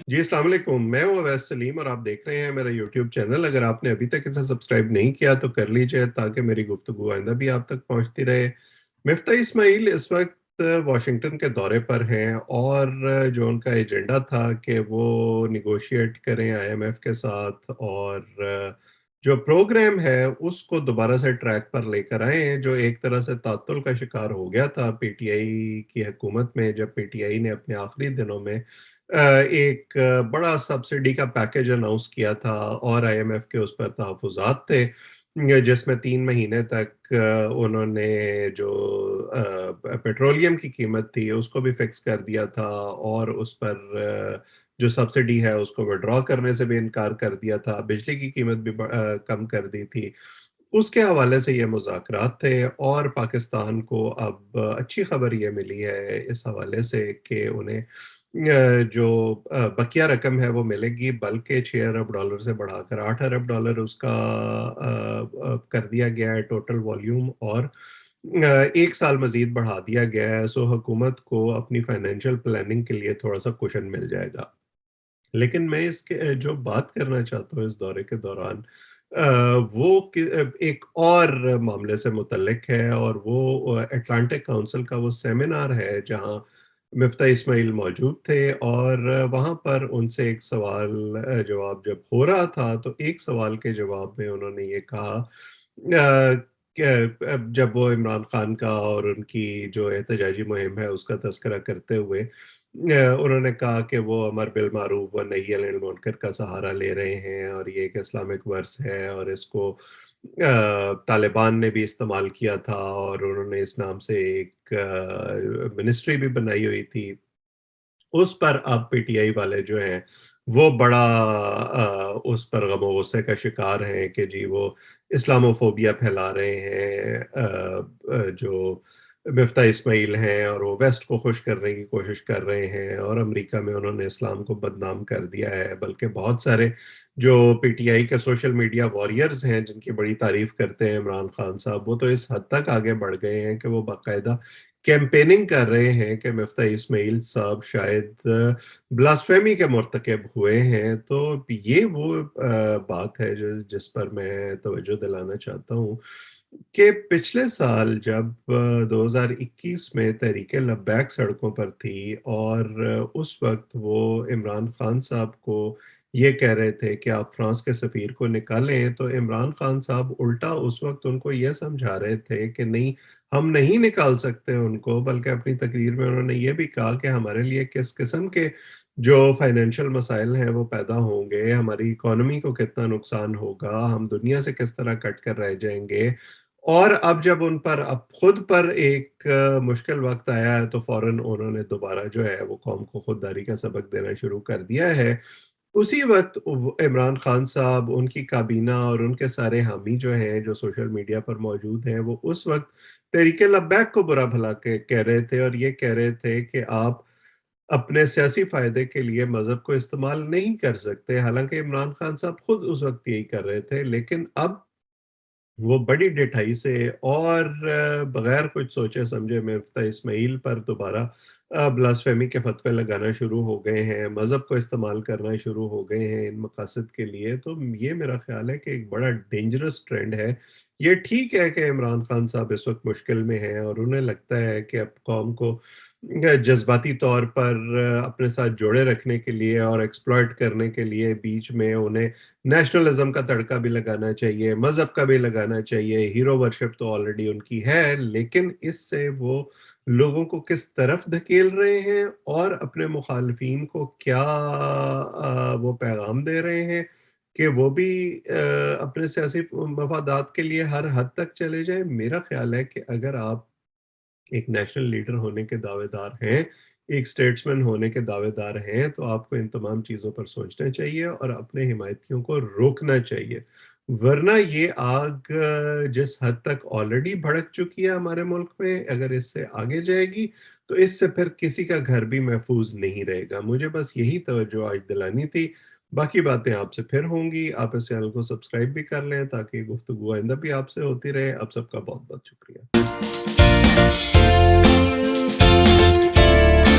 जी, अस्सलाम वालेकुम। मैं हूँ अवैस सलीम और आप देख रहे हैं मेरा यूट्यूब चैनल। अगर आपने अभी तक इसे सब्सक्राइब नहीं किया तो कर लीजिए ताकि मेरी गुफ्तगू आइंदा भी आप तक पहुँचती रहे। मिफ्ता इस्माइल इस वक़्त वाशिंगटन के दौरे पर हैं और जो उनका एजेंडा था कि वो नेगोशिएट करें आईएमएफ के साथ और जो प्रोग्राम है उसको दोबारा से ट्रैक पर लेकर आएँ, जो एक तरह से ताअत्तुल का शिकार हो गया था पीटीआई की हुकूमत में, जब पीटीआई ने अपने आखिरी दिनों में एक बड़ा सब्सिडी का पैकेज अनाउंस किया था और आईएमएफ के उस पर तहफ़्फ़ुज़ात थे, जिसमें 3 महीने तक उन्होंने जो पेट्रोलियम की कीमत थी उसको भी फिक्स कर दिया था और उस पर जो सब्सिडी है उसको विथड्रॉ करने से भी इनकार कर दिया था, बिजली की कीमत भी कम कर दी थी। उसके हवाले से ये मुज़ाकरात थे और पाकिस्तान को अब अच्छी खबर ये मिली है इस हवाले से कि उन्हें जो बकिया रकम है वो मिलेगी, बल्कि $6 अरब से बढ़ाकर $8 अरब उसका कर दिया गया है टोटल वॉल्यूम और 1 साल मज़ीद बढ़ा दिया गया है। सो हुकूमत को अपनी फाइनेंशियल प्लानिंग के लिए थोड़ा-सा कुशन मिल जाएगा। लेकिन मैं इसके जो बात करना चाहता हूँ इस दौरे के दौरान वो एक और मामले से मुतल्लिक है और वो अटलांटिक काउंसिल का वो सेमिनार है जहाँ मिफ्ता इस्माइल मौजूद थे और वहाँ पर उनसे एक सवाल जवाब जब हो रहा था तो एक सवाल के जवाब में उन्होंने ये कहा कि जब वो इमरान खान का और उनकी जो एहतजाजी मुहिम है उसका तज़किरा करते हुए उन्होंने कहा कि वो अमर बिल मारूफ व नही अनिल मुनकर का सहारा ले रहे हैं और ये एक इस्लामिक वर्स है और इसको तालिबान ने भी इस्तेमाल किया था और उन्होंने इस नाम से एक मिनिस्ट्री भी बनाई हुई थी। उस पर अब पीटीआई वाले जो हैं, वो बड़ा उस पर गम-ओ-गुस्से का शिकार हैं कि जी वो इस्लामोफ़ोबिया फैला रहे हैं जो मिफ्ता इस्माइल हैं और वो वेस्ट को खुश करने की कोशिश कर रहे हैं और अमेरिका में उन्होंने इस्लाम को बदनाम कर दिया है। बल्कि बहुत सारे जो पीटीआई के सोशल मीडिया वॉरियर्स हैं, जिनकी बड़ी तारीफ़ करते हैं इमरान खान साहब, वो तो इस हद तक आगे बढ़ गए हैं कि वो बाकायदा कैम्पेनिंग कर रहे हैं कि मिफ्ता इस्माइल साहब शायद ब्लास्फेमी के मुर्तकिब हुए हैं। तो ये वो बात है जिस पर मैं तवज्जो दिलाना चाहता हूँ कि पिछले साल जब 2021 में तहरीक-ए-लब्बैक सड़कों पर थी और उस वक़्त वो इमरान खान साहब को ये कह रहे थे कि आप फ्रांस के सफ़ीर को निकालें, तो इमरान खान साहब उल्टा उस वक़्त उनको ये समझा रहे थे कि नहीं, हम नहीं निकाल सकते उनको, बल्कि अपनी तकरीर में उन्होंने ये भी कहा कि हमारे लिए किस किस्म के जो फाइनेंशियल मसाइल हैं वो पैदा होंगे, हमारी इकॉनमी को कितना नुकसान होगा, हम दुनिया से किस तरह कट कर रह जाएँगे। और अब जब उन पर अब खुद पर एक मुश्किल वक़्त आया है तो फ़ौरन उन्होंने दोबारा जो है वो कौम को खुददारी का सबक देना शुरू कर दिया है। उसी वक़्त इमरान खान साहब, उनकी काबीना और उनके सारे हामी जो हैं, जो सोशल मीडिया पर मौजूद हैं, वो उस वक़्त तहरीक-ए-लब्बैक को बुरा-भला के कह रहे थे और ये कह रहे थे कि आप अपने सियासी फ़ायदे के लिए मज़हब को इस्तेमाल नहीं कर सकते। हालाँकि इमरान खान साहब खुद उस वक़्त यही कर रहे थे, लेकिन अब वो बड़ी ढिठाई से और बगैर कुछ सोचे-समझे मिफ्ता इस्माइल पर दोबारा ब्लास्फेमी के फतवे लगाना शुरू हो गए हैं, मज़हब को इस्तेमाल करना शुरू हो गए हैं इन मकासद के लिए। तो ये मेरा ख़्याल है कि एक बड़ा डेंजरस ट्रेंड है। ये ठीक है कि इमरान खान साहब इस वक़्त मुश्किल में हैं और उन्हें लगता है कि अब कौम को जज़्बाती तौर पर अपने साथ जोड़े रखने के लिए और एक्सप्लॉइट करने के लिए बीच में उन्हें नेशनलिज़्म का तड़का भी लगाना चाहिए, मज़हब का भी लगाना चाहिए, हीरो वर्शिप तो ऑलरेडी उनकी है, लेकिन इससे वो लोगों को किस तरफ धकेल रहे हैं और अपने मुखालिफिन को क्या वो पैगाम दे रहे हैं कि वो भी अपने सियासी मफादात के लिए हर हद तक चले जाएँ। मेरा ख़्याल है कि अगर आप एक नेशनल लीडर होने के दावेदार हैं, एक स्टेट्समैन होने के दावेदार हैं, तो आपको इन तमाम चीज़ों पर सोचना चाहिए और अपने हिमायतियों को रोकना चाहिए। वरना ये आग जिस हद तक ऑलरेडी भड़क चुकी है हमारे मुल्क में, अगर इससे आगे जाएगी, तो इससे फिर किसी का घर भी महफूज़ नहीं रहेगा। मुझे बस यही तवज्जो आज दिलानी थी। बाकी बातें आपसे फिर होंगी। आप इस चैनल को सब्सक्राइब भी कर लें ताकि गुफ्तगू आइंदा भी आपसे होती रहे। आप सबका बहुत-बहुत शुक्रिया।